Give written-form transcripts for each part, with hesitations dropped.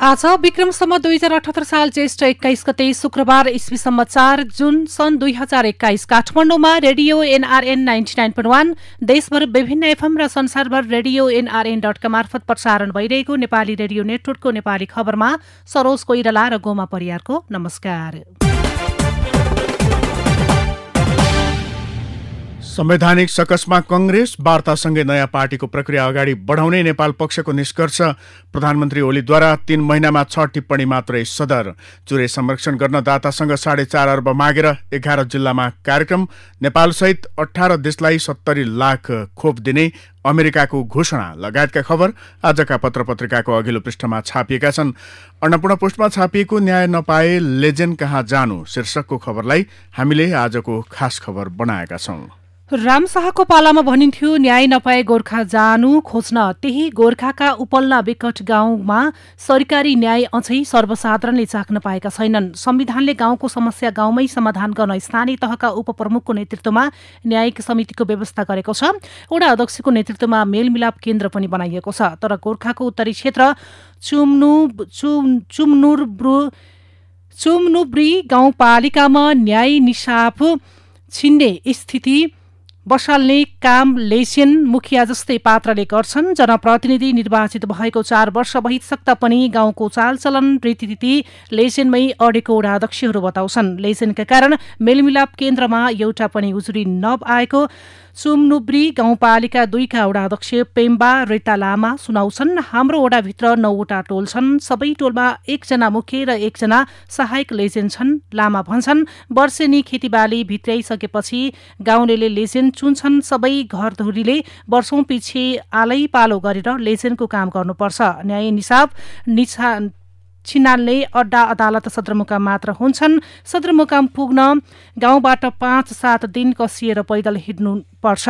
आज विक्रम सम्वत 2078 साल ज्येष्ठ 21 गते शुक्रबार इस्वी सम्वत 4 जुन सन् 2021 काठमाडौँमा रेडियो एनआरएन 99.1 देशभर विभिन्न एफएम र संसारभर रेडियो nrn.com मार्फत प्रसारण भइरहेको नेपाली रेडियो नेटवर्कको नेपाली खबरमा सरोज कोइराला र गोमा परियारको नमस्कार। संवैधानिक सकसमा कंग्रेस वार्तासँगै नयाँ पार्टीको प्रक्रिया अगाडि बढाउने नेपाल पक्षको निष्कर्ष। प्रधानमन्त्री ओलीद्वारा 3 महिनामा 6 टिप्पणी मात्रै सदर। चुरे संरक्षण गर्न दातासँग 4.5 अर्ब मागेर 11 जिल्लामा कार्यक्रम। नेपालसहित 18 देशलाई 70 लाख खोप दिने अमेरिकाको घोषणा लगायतका खबर आजका पत्रपत्रिकाको अघिल्लो पृष्ठमा छापिएका छन्। अन्नपूर्ण पोस्टमा छापिएको न्याय नपाए लेजेन्ड कहाँ जानु शीर्षकको खबरलाई हामीले आजको खास खबर बनाएका छौं। राम शाहको पालामा भनिन्थ्यो न्याय नपाए गोर्खा जानु खोज्न। त्यही गोर्खाका उपल्ला विकट गाउँमा सरकारी न्याय अझै सर्वसाधारणले चाख्न पाएका छैनन्। संविधानले गाउँको समस्या गाउँमै समाधान गर्न स्थानीय तहका उपप्रमुखको नेतृत्वमा न्यायिक समितिको व्यवस्था गरेको छ। वडा अध्यक्षको नेतृत्वमा मेलमिलाप केन्द्र पनि बनाइएको छ। तर गोर्खाको उत्तरी क्षेत्र चुम्नुब्री गाउँपालिकामा न्याय निसाफ छिन्ने स्थिति बसाल्ने काम लेसेन मुखिया जस्तै पात्रले गर्छन्। जनप्रतिनिधि निर्वाचित भएको 4 वर्ष भइसक्दा पनि गाउँको चालचलन रीतिनीति लेसेनमै अडेको वडा अध्यक्षहरू बताउँछन्। लेसेनका कारण मेलमिलाप केन्द्रमा एउटा पनि उजुरी नआएको चुम्नुब्री गाउँपालिका 2 का वडा अध्यक्ष पेम्बा रेता लामा सुनाउँछन्। हाम्रो वडाभित्र 9 वटा टोल छन्। सबै टोलमा 1 जना मुख्य र 1 जना सहायक लेजेन छन्। लामा भन्छन् वर्षेनी खेतीबाली भित्र्याइसकेपछि गाउँलेले लेजेन चुन्छन्। सबै घरधुरीले वर्षौं पछि आलै पालो गरेर लेजेनको काम गर्नुपर्छ। न्याय निसाब छिनाल्ने अड्डा अदालत सदरमुकाम मात्र हुन्छन्। सदरमुकाम पुग्न गाउँबाट 5-7 दिन कसिएर पैदल हिँड्नुपर्छ।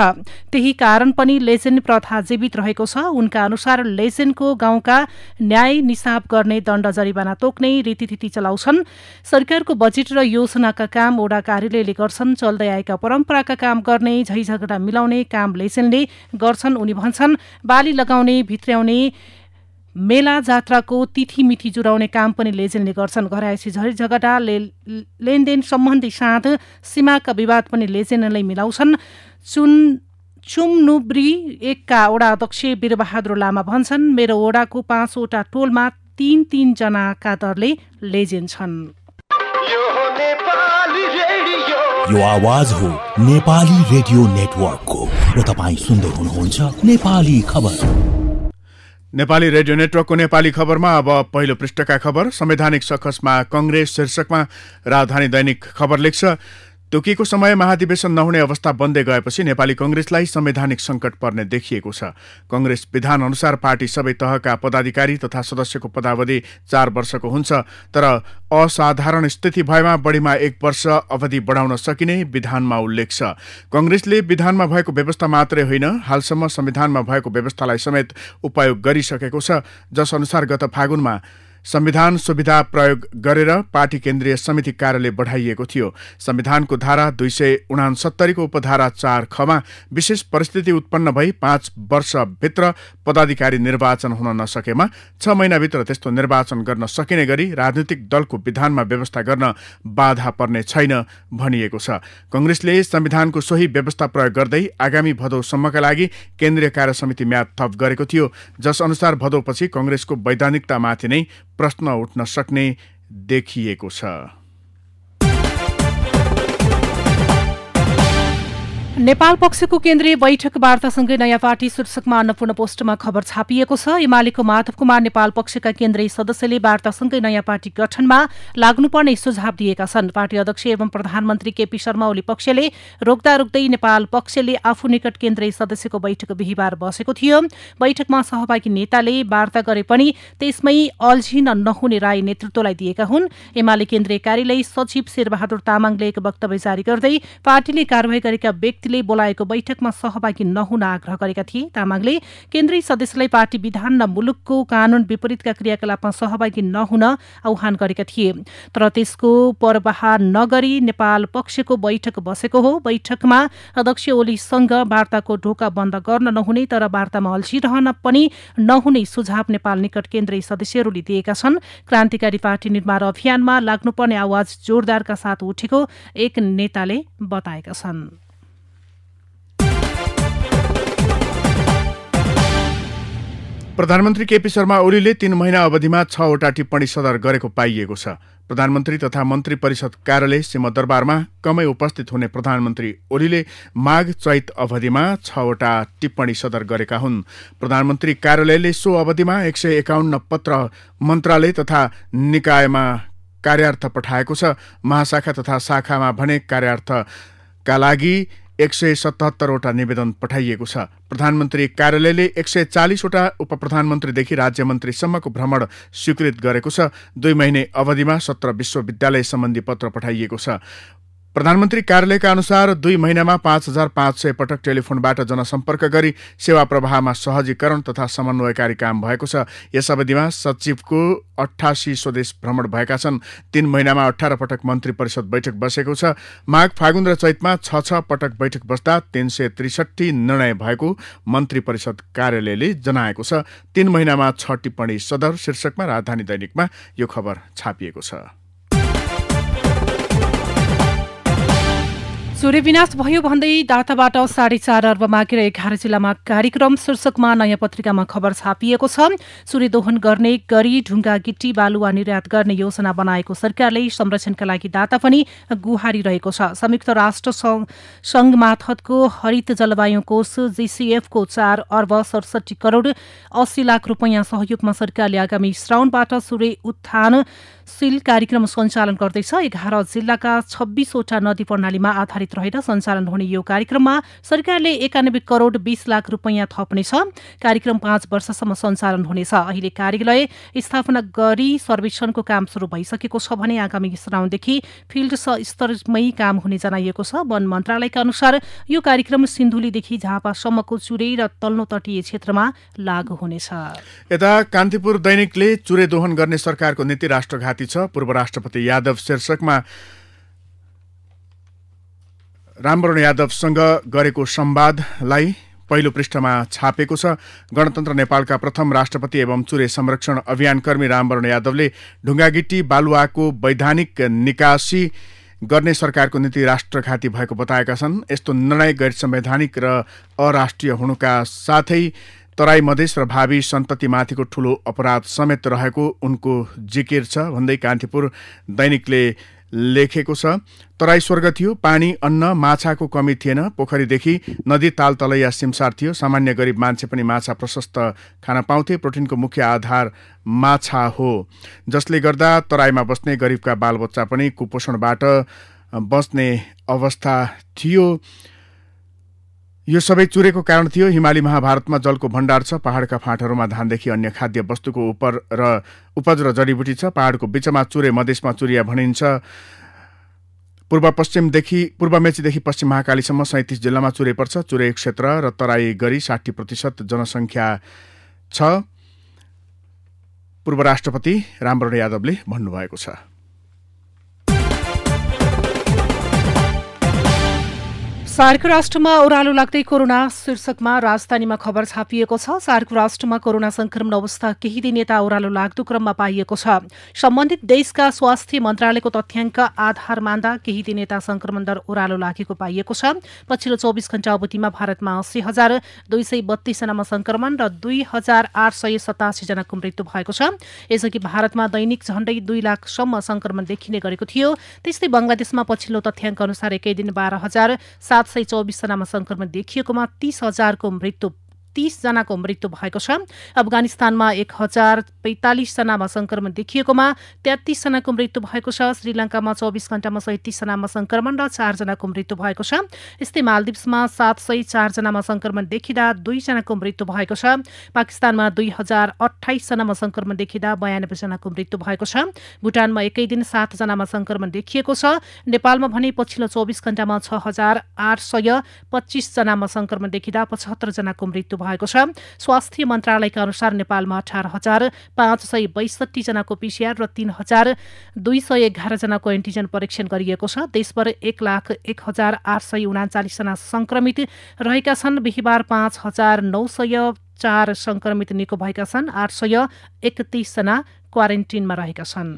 त्यही कारण पनि लेजेन प्रथा जीवित रहेको छ। उनका अनुसार लेजेनको गाउँका न्याय निसाब गर्ने दण्ड जरिवाना तोक्ने रीतिनीति चलाउँछन्। सरकारको बजेट र योजनाका काम वडा कार्यालयले गर्छन्। चल्दै आएका परम्पराका काम गर्ने झैझगडा मिलाउने काम लेजेनले गर्छन्। उनी भन्छन् बाली लगाउने भित्र्याउने मेला जात्राको तिथिमिथि जुराउने काम पनि लेजेनले गर्छन्। घरायसी झैझगडा लेनदेन सम्बन्धी साँध सीमाका विवाद पनि लेजेनले मिलाउँछन्। चुम्नुब्री 1 का वडा अध्यक्ष वीरबहादुर लामा भन्छन् मेरो वडाको 5 वटा टोलमा 3 जनाका दरले लेजेन छन्। यो आवाज हो नेपाली रेडियो नेटवर्कको र तपाईं सुन्दै हुनुहुन्छ नेपाली खबर। नेपाली रेडियो नेटवर्कको नेपाली खबरमा अब पहिलो पृष्ठका खबर। संवैधानिक सकसमा कंग्रेस शीर्षकमा राजधानी दैनिक खबर लेख्छ तोकिएको समय महाधिवेशन नहुने अवस्था बन्दै गएपछि नेपाली कंग्रेसलाई संवैधानिक संकट पर्ने देखिएको छ। कंग्रेस विधान अनुसार पार्टी सबै तहका पदाधिकारी तथा सदस्यको पदावधि 4 वर्षको हुन्छ। तर असाधारण स्थिति भएमा बढीमा 1 वर्ष अवधि बढाउन सकिने विधानमा उल्लेख छ। कंग्रेसले विधानमा भएको व्यवस्था मात्रै होइन हालसम्म संविधानमा भएको व्यवस्थालाई समेत उपयोग गरिसकेको छ। जस अनुसार गत फागुनमा संविधान सुविधा प्रयोग गरेर पार्टी केन्द्रीय समिति कार्यालय बढाइएको थियो। संविधानको धारा 269 को उपधारा 4 खमा विशेष परिस्थिति उत्पन्न भई 5 वर्षभित्र पदाधिकारी निर्वाचन हुन नसकेमा 6 महिनाभित्र त्यस्तो निर्वाचन गर्न सकिने गरी राजनीतिक दलको विधानमा व्यवस्था गर्न बाधा पर्ने छैन भनिएको छ। कंग्रेसले संविधानको सोही व्यवस्था प्रयोग गर्दै आगामी भदौसम्मका लागि केन्द्रीय कार्य समिति म्याद थप गरेको थियो। जस अनुसार भदौपछि कंग्रेसको वैधानिकतामाथि नै प्रश्न उठ्न सक्ने देखिएको छ। नेपाल पक्षको केन्द्रीय बैठक वार्तासँगै नयाँ पार्टी शीर्षकमा अन्नपूर्ण पोस्टमा खबर छापिएको छ। एमालेको माधव कुमार नेपाल पक्षका केन्द्रीय सदस्यले वार्तासँगै नयाँ पार्टी गठनमा लाग्नुपर्ने सुझाव दिएका छन्। पार्टी अध्यक्ष एवं प्रधानमन्त्री केपी शर्मा ओली पक्षले रोक्दै नेपाल पक्षले आफू निकट केन्द्रीय सदस्यको बैठक बिहिबार बसेको थियो। बैठकमा सहभागी नेताले वार्ता गरे पनि त्यसमै अल्झिन नहुने राय नेतृत्वलाई दिएका हुन्। एमाले केन्द्रीय कार्यालय सचिव शेरबहादुर तामाङले एक वक्तव्य जारी गर्दै पार्टीले कारवाही गरेका व्यक्ति समितिले बोलाएको बैठकमा सहभागी नहुन आग्रह गरेका थिए। तामाङले केन्द्रीय सदस्यलाई पार्टी विधान र मुलुकको कानून विपरीतका क्रियाकलापमा सहभागी नहुन आह्वान गरेका थिए। तर त्यसको परवाह नगरी नेपाल पक्षको बैठक बसेको हो। बैठकमा अध्यक्ष ओलीसँग वार्ताको ढोका बन्द गर्न नहुने तर वार्तामा अल्झिरहन पनि नहुने सुझाव नेपाल निकट केन्द्रीय सदस्यहरूले दिएका छन्। क्रान्तिकारी पार्टी निर्माण अभियानमा लाग्नुपर्ने आवाज जोरदारका साथ उठेको एक नेताले बताएका छन्। प्रधानमन्त्री केपी शर्मा ओलीले 3 महिना अवधिमा 6 वटा टिप्पणी सदर गरेको पाइएको छ। प्रधानमन्त्री तथा मन्त्री परिषद कार्यालय सिंहदरबारमा कमै उपस्थित हुने प्रधानमन्त्री ओलीले माघ चैत अवधिमा 6 वटा टिप्पणी सदर गरेका हुन्। प्रधानमन्त्री कार्यालयले सो अवधिमा 151 पत्र मन्त्रालय तथा निकायमा कार्यार्थ पठाएको छ। महाशाखा तथा शाखामा भने कार्यार्थका लागि 177 वटा निवेदन पठाइएको छ। प्रधानमन्त्री कार्यालयले 140 वटा उपप्रधानमन्त्रीदेखि राज्यमन्त्रीसम्मको भ्रमण स्वीकृत गरेको छ। 2 महिने अवधिमा 17 विश्वविद्यालय सम्बन्धी पत्र पठाइएको छ। प्रधानमन्त्री कार्यालयका अनुसार 2 महिनामा 5500 पटक टेलिफोनबाट जनसम्पर्क गरी सेवा प्रवाहमा सहजीकरण तथा समन्वयकारी काम भएको छ। यस अवधिमा सचिवको 88 स्वदेश भ्रमण भएका छन्। 3 महिनामा 18 पटक मन्त्री परिषद बैठक बसेको छ। माघ फागुन र चैतमा 6 पटक बैठक बस्दा 363 निर्णय भएको मन्त्री परिषद कार्यालयले जनाएको छ। 3 महिनामा 6 टिप्पणी सदर शीर्षकमा राजधानी दैनिकमा यो खबर छापिएको छ। सूर्य विनाश भयो भन्दै दाताबाट 4.5 अर्ब मागेर 11 जिल्लामा कार्यक्रम शीर्षकमा नयाँ पत्रिकामा खबर छापिएको छ। सूर्य दोहन गर्ने गरी ढुङ्गा गिट्टी बालुवा निर्यात गर्ने योजना बनाएको सरकारले संरक्षणका लागि दाता पनि गुहारी रहेको छ। संयुक्त राष्ट्र संघ मार्फतको हरित जलवायु कोष जीसीएफको 4 अर्ब 67 करोड 80 लाख रुपैयाँ सहयोगमा सरकारले आगामी श्रावणबाट सूर्य उत्थानशील कार्यक्रम सञ्चालन गर्दैछ। 11 जिल्लाका 26 वटा नदी प्रणालीमा आधारित रहेर सञ्चालन हुने यो कार्यक्रममा सरकारले 91 करोड 20 लाख रुपैयाँ थप्नेछ। कार्यक्रम 5 वर्षसम्म सञ्चालन हुनेछ। अहिले कार्यालय स्थापना गरी सर्वेक्षणको काम सुरु भइसकेको छ भने आगामी श्रावणदेखि फिल्ड स्तरमै काम हुने जनाइएको छ। वन मन्त्रालयका अनुसार यो कार्यक्रम सिन्धुलीदेखि झापासम्मको चुरे र तल्लो तटीय क्षेत्रमा लागू हुनेछ। यता कान्तिपुर दैनिकले चुरे दोहन गर्ने सरकारको नीति राष्ट्रघाती छ। पूर्व राष्ट्रपति यादव शीर्षकमा रामवरण यादवसँग गरेको संवादलाई पहिलो पृष्ठमा छापेको छ। गणतन्त्र नेपालका प्रथम राष्ट्रपति एवं चुरे संरक्षण अभियानकर्मी रामवरण यादवले ढुङ्गागिट्टी बालुवाको वैधानिक निकासी गर्ने सरकारको नीति राष्ट्रघाती भएको बताएका छन्। यस्तो निर्णय गैर संवैधानिक र अराष्ट्रिय हुनुका साथै तराई मधेस र भावी सन्ततिमाथिको ठूलो अपराध समेत रहेको उनको जिकिर छ भन्दै कान्तिपुर दैनिकले लेखेको छ। तराई स्वर्ग थियो, पानी अन्न माछाको कमी थिएन, पोखरीदेखि नदी ताल तलैया सिमसार थियो, सामान्य गरिब मान्छे पनि माछा प्रशस्त खान पाउँथे, प्रोटिनको मुख्य आधार माछा हो, जसले गर्दा तराईमा बस्ने गरिबका बालबच्चा पनि कुपोषणबाट बस्ने अवस्था थियो। यो सबै चुरेको कारण थियो। हिमाली महाभारतमा जलको भण्डार छ, पहाडका फाँटहरूमा धानदेखि अन्य खाद्य वस्तुको उपज र जडीबुटी छ, पहाडको बीचमा चुरे, मधेसमा चुरिया भनिन्छ। पूर्व मेचीदेखि पश्चिम महाकालीसम्म 37 जिल्लामा चुरे पर्छ। चुरे क्षेत्र र तराई गरी 60% जनसङ्ख्या छ, पूर्व राष्ट्रपति रामवरण यादवले भन्नुभएको छ। सार्क राष्ट्रमा ओह्रालो लाग्दै कोरोना शीर्षकमा राजधानीमा खबर छापिएको छ। सार्क राष्ट्रमा कोरोना संक्रमण अवस्था केही दिन यता ओह्रालो लाग्दो क्रममा पाइएको छ। सम्बन्धित देशका स्वास्थ्य मन्त्रालयको तथ्याङ्क आधार मान्दा केही दिन यता संक्रमण दर ओह्रालो लागेको पाइएको छ। पछिल्लो 24 घण्टा अवधिमा भारतमा 80,232 जनामा संक्रमण र 2,887 जनाको मृत्यु भएको छ। यसअघि भारतमा दैनिक झण्डै 2 लाखसम्म संक्रमण देखिने गरेको थियो। त्यस्तै बंगलादेशमा पछिल्लो तथ्याङ्क अनुसार एकै दिन 12,724 जनामा संक्रमण देखिएकोमा 30,000 को मृत्यु 30 जनाको मृत्यु भएको छ। अफगानिस्तानमा 1045 जनामा संक्रमण देखिएकोमा 33 जनाको मृत्यु भएको छ। श्रीलङ्कामा 24 घण्टामा 37 जनामा संक्रमण र 4 जनाको मृत्यु भएको छ। यस्तै मालदिप्समा 704 जनामा संक्रमण देखिँदा 2 जनाको मृत्यु भएको छ। पाकिस्तानमा 2028 जनामा संक्रमण देखिँदा 92 जनाको मृत्यु भएको छ। भुटानमा एकै दिन 7 जनामा संक्रमण देखिएको छ। नेपालमा भने पछिल्लो 24 घण्टामा 6825 जनामा संक्रमण देखिँदा 75 जनाको मृत्यु भएको छ। स्वास्थ्य मन्त्रालयका अनुसार नेपालमा 18,562 जनाको PCR र 3,211 जनाको एन्टिजन परीक्षण गरिएको छ। देशभर 1,01,839 जना संक्रमित रहेका छन्। बिहिबार 5,904 संक्रमित निको भएका छन्। 831 जना क्वारेन्टिनमा रहेका छन्।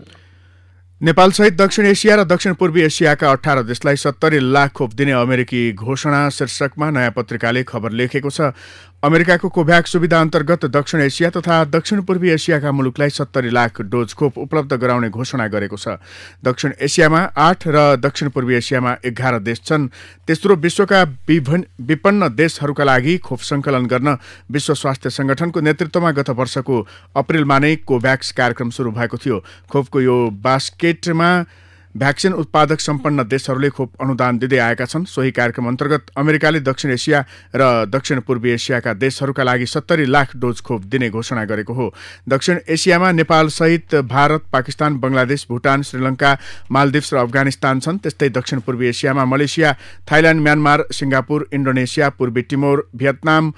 नेपालसहित दक्षिण एसिया र दक्षिण पूर्वी एसियाका 18 देशलाई 70 लाख खोप दिने अमेरिकी घोषणा शीर्षकमा नयाँ पत्रिकाले खबर लेखेको छ। अमेरिकाको कोभ्याक्स सुविधा अन्तर्गत दक्षिण एसिया तथा दक्षिण पूर्वी एसियाका मुलुकलाई 70 लाख डोज खोप उपलब्ध गराउने घोषणा गरेको छ। दक्षिण एसियामा 8 र दक्षिण पूर्वी एसियामा 11 देश छन्। तेस्रो विश्वका विपन्न देशहरूका लागि खोप सङ्कलन गर्न विश्व स्वास्थ्य संगठनको नेतृत्वमा गत वर्षको अप्रिलमा नै कोभ्याक्स कार्यक्रम सुरु भएको थियो। खोपको यो बास्केटमा भ्याक्सिन उत्पादक सम्पन्न देशहरूले खोप अनुदान दिँदै आएका छन्। सोही कार्यक्रम अन्तर्गत अमेरिकाले दक्षिण एसिया र दक्षिण पूर्वी एसियाका देशहरूका लागि 70 लाख डोज खोप दिने घोषणा गरेको हो। दक्षिण एसियामा नेपालसहित भारत, पाकिस्तान, बङ्गलादेश, भुटान, श्रीलङ्का, मालदिप्स र अफगानिस्तान छन्। त्यस्तै दक्षिण पूर्वी एसियामा Malaysia, Thailand, Myanmar, Singapore, Indonesia, पूर्वी टिमोर, भियतनाम,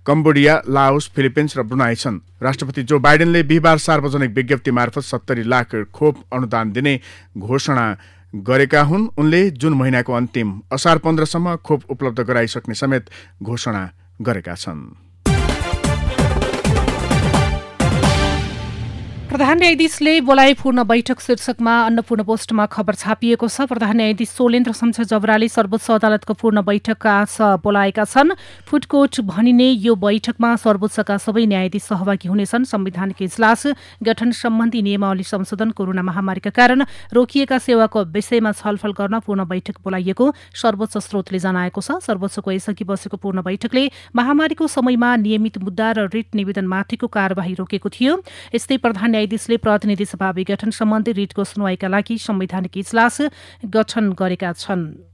कम्बोडिया, लाओस, फिलिपिन्स र ब्रुनाई छन्। राष्ट्रपति जो बाइडेनले बिहिबार सार्वजनिक विज्ञप्ति मार्फत 70 लाख खोप अनुदान दिने घोषणा गरेका हुन्। उनले जुन महिनाको अन्तिम असार 15 सम्म खोप उपलब्ध गराइसक्ने समेत घोषणा गरेका छन्। प्रधान न्यायाधीशले बोलाए पूर्ण बैठक शीर्षकमा अन्नपूर्ण पोस्टमा खबर छापिएको छ। प्रधान न्यायाधीश सोलेन्द्र शमशेर जबराले सर्वोच्च अदालतको पूर्ण बैठक आज बोलाएका छन्। फुडकोर्ट भनिने यो बैठकमा सर्वोच्चका सबै न्यायाधीश सहभागी हुनेछन्। संवैधानिक इजलास गठन सम्बन्धी नियमावली संशोधन, कोरोना महामारीका कारण रोकिएका सेवाको विषयमा छलफल गर्न पूर्ण बैठक बोलाइएको सर्वोच्च स्रोतले जनाएको छ। सर्वोच्चको यसअघि बसेको पूर्ण बैठकले महामारीको समयमा नियमित मुद्दा र रिट निवेदनमाथिको कार्यवाही रोकेको थियो। यस्तै प्रधान न्यायाधीशले प्रतिनिधि सभा विघटन सम्बन्धी रिटको सुनवाईका लागि संवैधानिक इजलास गठन गरेका छन्।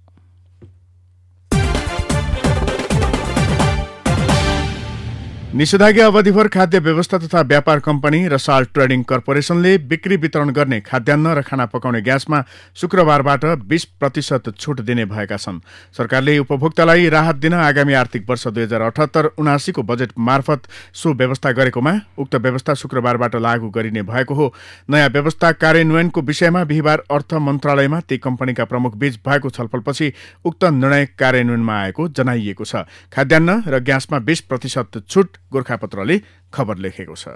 निषेधाज्ञा अवधिभर खाद्य व्यवस्था तथा व्यापार कम्पनी र साल्ट ट्रेडिङ कर्पोरेसनले बिक्री वितरण गर्ने खाद्यान्न र खाना पकाउने ग्यासमा शुक्रबारबाट 20% छुट दिने भएका छन्। सरकारले उपभोक्तालाई राहत दिन आगामी आर्थिक वर्ष 2078-79 को बजेट मार्फत सो व्यवस्था गरेकोमा उक्त व्यवस्था शुक्रबारबाट लागू गरिने भएको हो। नयाँ व्यवस्था कार्यान्वयनको विषयमा बिहिबार अर्थ मन्त्रालयमा ती कम्पनीका प्रमुख बीच भएको छलफलपछि उक्त निर्णय कार्यान्वयनमा आएको जनाइएको छ। खाद्यान्न र ग्यासमा 20% छुट गोरखापत्रले खबर लेखेको छ।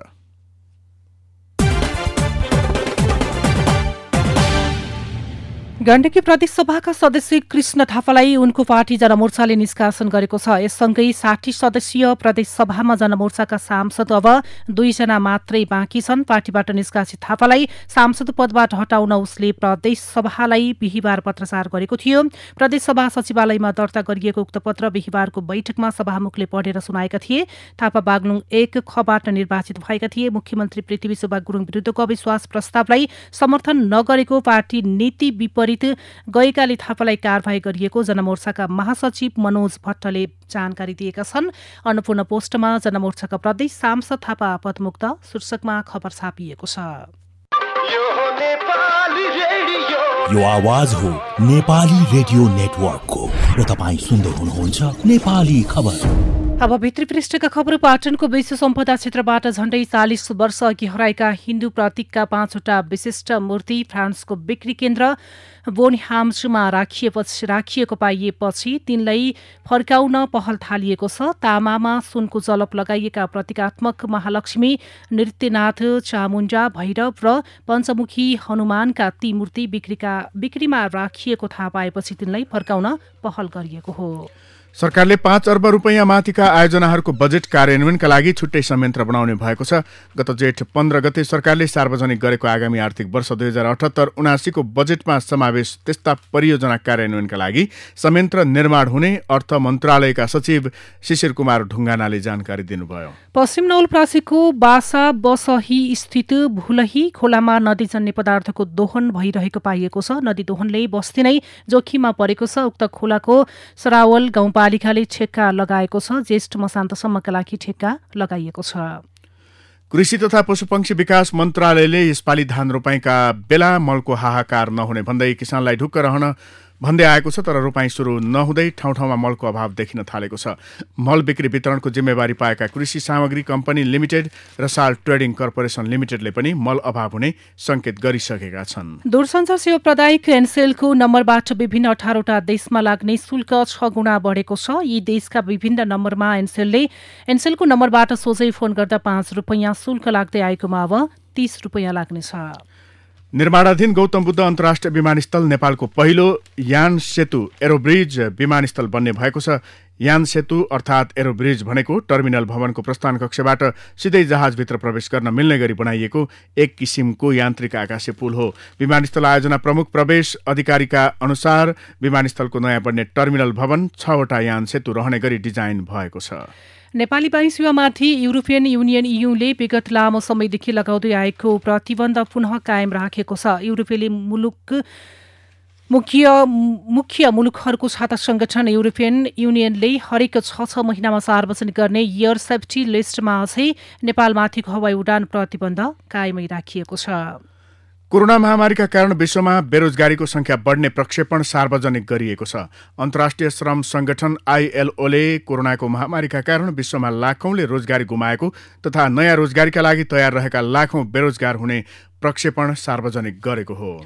गण्डकी प्रदेश सभाका सदस्य कृष्ण थापालाई उनको पार्टी जनमोर्चाले निष्कासन गरेको छ। यससँगै 60 सदस्यीय प्रदेश सभामा जनमोर्चाका सांसद अब 2 जना मात्रै बाँकी छन्। पार्टीबाट निष्कासित थापालाई सांसद पदबाट हटाउन उसले प्रदेश सभालाई बिहिबार पत्रचार गरेको थियो। प्रदेश सभा सचिवालयमा दर्ता गरिएको उक्त पत्र बिहिबारको बैठकमा सभामुखले पढेर सुनाएका थिए। थापा बागलुङ 1 खबाट निर्वाचित भएका थिए। मुख्यमन्त्री पृथ्वीशोभा गुरुङ विरुद्धको अविश्वास प्रस्तावलाई समर्थन नगरेको पार्टी नीति विपरीत गएकाले थापालाई कारबाही गरिएको जनमोर्चाका महासचिव मनोज भट्टले जानकारी दिएका छन्। अन्नपूर्ण पोस्टमा जनमोर्चाका प्रदेश सांसद थापा पदमुक्त शीर्षकमा खबर छापिएको छ। यो आवाज हो नेपाली रेडियो नेटवर्कको र तपाईँ सुन्दै हुनुहुन्छ नेपाली खबर। अब भित्री पृष्ठका खबर। पाटनको विश्व सम्पदा क्षेत्रबाट झण्डै 40 वर्ष अघि हराएका हिन्दू प्रतीकका 5वटा विशिष्ट मूर्ति फ्रान्सको बिक्री केन्द्र बोनहाम्समा राखिएको पाइएपछि तिनलाई फर्काउन पहल थालिएको छ। तामामा सुनको जलप लगाइएका प्रतीकात्मक महालक्ष्मी, नृत्यनाथ, चामुण्डा, भैरव र पञ्चमुखी हनुमानका ती मूर्ति बिक्रीमा राखिएको थाहा पाएपछि तिनलाई फर्काउन पहल गरिएको हो। सरकारले 5 अर्ब रुपैयाँ माथिका आयोजनाहरूको बजेट कार्यान्वयनका लागि छुट्टै संयन्त्र बनाउने भएको छ। गत जेठ 15 गते सरकारले सार्वजनिक गरेको आगामी आर्थिक वर्ष 2078-79 को बजेटमा समावेश त्यस्ता परियोजना कार्यान्वयनका लागि संयन्त्र निर्माण हुने अर्थ मन्त्रालयका सचिव शिशिर कुमार ढुङ्गानाले जानकारी दिनुभयो। पश्चिम नवलपरासीको बासा बसही स्थित भुलही खोलामा नदीजन्य पदार्थको दोहन भइरहेको पाइएको छ। नदी दोहनले बस्ती नै जोखिममा परेको छ। उक्त खोलाको सरावल गाउँपालिकाले ठेक्का लगाएको छ। ज्येष्ठ मसान्तसम्मका लागि ठेक्का लगाइएको छ। कृषि तथा पशुपक्षी विकास मन्त्रालयले यसपालि धान रोपाईका बेला मलको हाहाकार नहुने भन्दै किसानलाई ढुक्क रहन भन्दै आएको छ। तर रोपाई सुरु नहुँदै ठाउँ ठाउँमा मलको अभाव देखिन थालेको छ। मल बिक्री वितरणको जिम्मेवारी पाएका कृषि सामग्री कम्पनी लिमिटेड र साल ट्रेडिङ कर्पोरेसन लिमिटेडले पनि मल अभाव हुने संकेत गरिसकेका छन्। दूरसञ्चार सेवा प्रदायक एनसेलको नम्बरबाट विभिन्न 18वटा देशमा लाग्ने शुल्क 6 गुणा बढेको छ। यी देशका विभिन्न नम्बरमा एनसेलको नम्बरबाट सोझै फोन गर्दा 5 रुपैयाँ शुल्क लाग्दै आएकोमा अब 30 रुपैयाँ लाग्नेछ। निर्माणाधीन गौतम बुद्ध अन्तर्राष्ट्रिय विमानस्थल नेपालको पहिलो यान सेतु एरोब्रिज विमानस्थल बन्ने भएको छ। यान सेतु अर्थात् एरोब्रिज भनेको टर्मिनल भवनको प्रस्थान कक्षबाट सिधै जहाजभित्र प्रवेश गर्न मिल्ने गरी बनाइएको एक किसिमको यान्त्रिक आकाशे पुल हो। विमानस्थल आयोजना प्रमुख प्रवेश अधिकारीका अनुसार विमानस्थलको नयाँ बन्ने टर्मिनल भवन 6वटा यान सेतु रहने गरी डिजाइन भएको छ। नेपाली वायु सेवामाथि युरोपियन युनियन EUले विगत लामो समयदेखि लगाउँदै आएको प्रतिबन्ध पुनः कायम राखेको छ। युरोपेली मुख्य मुलुकहरूको छाता संगठन युरोपियन युनियनले हरेक 6 महिनामा सार्वजनिक गर्ने एयर सेफ्टी लिस्टमा अझै नेपालमाथिको हवाई उडान प्रतिबन्ध कायमै राखिएको छ। कोरोना महामारीका कारण विश्वमा बेरोजगारीको संख्या बढ्ने प्रक्षेपण सार्वजनिक गरिएको छ। अन्तर्राष्ट्रिय श्रम संगठन ILOले कोरोनाको महामारीका कारण विश्वमा लाखौंले रोजगारी गुमाएको तथा नयाँ रोजगारीका लागि तयार रहेका लाखौं बेरोजगार हुने प्रक्षेपण सार्वजनिक गरेको हो।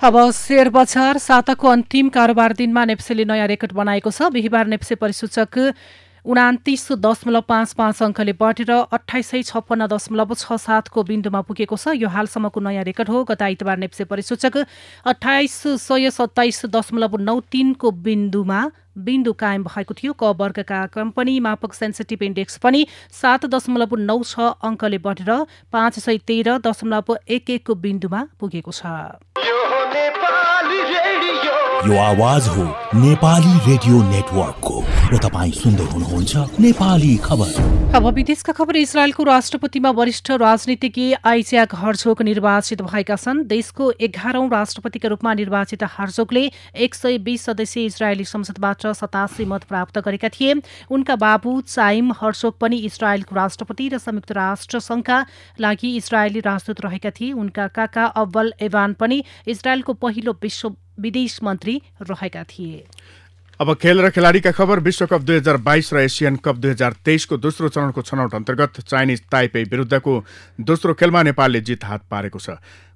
अब शेयर बजार साताको अन्तिम कारोबार दिनमा नेप्सेले नयाँ रेकर्ड बनाएको छ। बिहिबार नेप्से परिसूचक 29.55 अङ्कले बढेर 2856.67 को बिन्दुमा पुगेको छ। यो हालसम्मको नयाँ रेकर्ड हो। गत आइतबार नेप्से परिसूचक 2827.93 को बिन्दु कायम भएको थियो। क वर्गका कम्पनी मापक सेन्सिटिभ इन्डेक्स पनि 7.96 अङ्कले बढेर 513.11 को बिन्दुमा पुगेको छ। यो आवाज हो नेपाली रेडियो नेटवर्कको र तपाईँ सुन्दै हुनुहुन्छ नेपाली खबर। अब विदेशका खबर। इजरायलको राष्ट्रपतिमा वरिष्ठ राजनीतिज्ञ आइज्याक हर्जोग निर्वाचित भएका छन्। देशको 11औं राष्ट्रपतिका रूपमा निर्वाचित हर्जोगले 120 सदस्यीय इजरायली संसदबाट 87 मत प्राप्त गरेका थिए। उनका बाबु चाइम हर्जोग पनि इजरायलको राष्ट्रपति र संयुक्त राष्ट्र संघका लागि इजरायली राजदूत रहेका थिए। उनका काका अव्वल एभान पनि इजरायलको पहिलो विदेश मन्त्री रहेका थिए। अब खेल र खेलाडीका खबर। विश्वकप 2022 र एसियन कप 2023 को दोस्रो चरणको छनौट अन्तर्गत चाइनिज ताइपे विरुद्धको दोस्रो खेलमा नेपालले जित हात पारेको छ।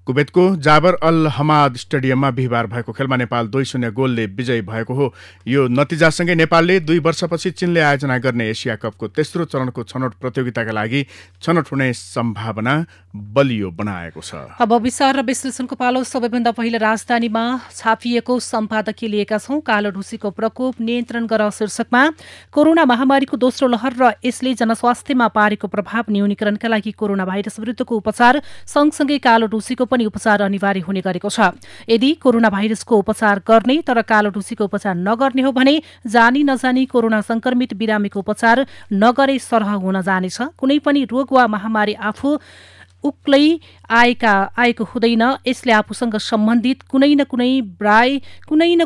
कुवेतको जाबर अल हमाद स्टेडियममा बिहिबार भएको खेलमा नेपाल 2-0 गोलले विजयी भएको हो। यो नतिजासँगै नेपालले 2 वर्षपछि चीनले आयोजना गर्ने एसिया कपको तेस्रो चरणको छनौट प्रतियोगिताका लागि छनौट हुने सम्भावना बलियो बनाएको छ। अब विचार र विश्लेषणको पालो। सबैभन्दा पहिला राजधानीमा छापिएको सम्पादकीय लिएका छौं। कालो ढुसीको प्रकोप नियन्त्रण गर शीर्षकमा कोरोना महामारीको दोस्रो लहर र यसले जनस्वास्थ्यमा पारेको प्रभाव न्यूनीकरणका लागि कोरोना भाइरस विरुद्धको उपचार सँगसँगै कालो ढुसीको पनि उपचार अनिवार्य हुने गरेको छ। यदि कोरोना भाइरसको उपचार गर्ने तर कालो ढुसीको उपचार नगर्ने हो भने जानी नजानी कोरोना संक्रमित बिरामीको उपचार नगरे सरह हुन जानेछ। कुनै पनि रोग वा महामारी आफू उक्लै आएको हुँदैन। यसले आफूसँग सम्बन्धित कुनै न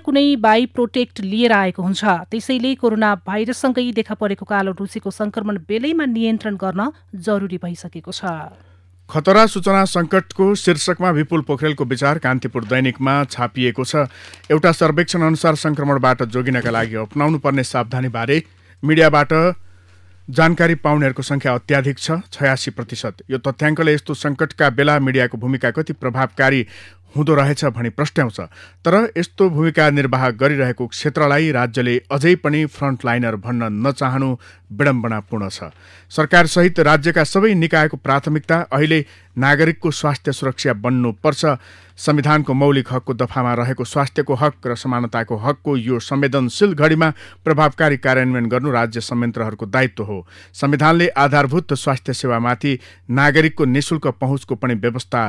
कुनै बाई प्रोटेक्ट लिएर आएको हुन्छ। त्यसैले कोरोना भाइरससँगै देखा परेको कालो ढुसीको संक्रमण बेलैमा नियन्त्रण गर्न जरुरी भइसकेको छ। खतरा सूचना संकटको शीर्षकमा विपुल पोखरेलको विचार कान्तिपुर दैनिकमा छापिएको छ। एउटा सर्वेक्षण अनुसार संक्रमणबाट जोगिनका लागि अपनाउनु पर्ने सावधानीबारे मिडियाबाट जानकारी पाउनेहरूको संख्या अत्याधिक छ, 86%। यो तथ्याङ्कले यस्तो संकटका बेला मिडियाको भूमिका कति प्रभावकारी हुँदो रहेछ भनी प्रश्नाउँछ। तर यस्तो भूमिका निर्वाह गरिरहेको क्षेत्रलाई राज्यले अझै पनि फ्रन्टलाइनर भन्न नचाहनु विडम्बनापूर्ण छ। सरकारसहित राज्यका सबै निकायको प्राथमिकता अहिले नागरिकको स्वास्थ्य सुरक्षा बन्नुपर्छ। संविधानको मौलिक हकको दफामा रहेको स्वास्थ्यको हक र समानताको हकको यो संवेदनशील घडीमा प्रभावकारी कार्यान्वयन गर्नु राज्य संयन्त्रहरूको दायित्व हो। संविधानले आधारभूत स्वास्थ्य सेवामाथि नागरिकको निशुल्क पहुँचको पनि व्यवस्था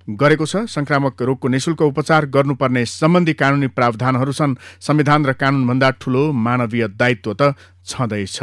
गरेको छ। संक्रामक रोगको निशुल्क उपचार गर्नुपर्ने सम्बन्धी कानुनी प्रावधानहरू छन्। संविधान र कानुनभन्दा ठूलो मानवीय दायित्व त छँदैछ।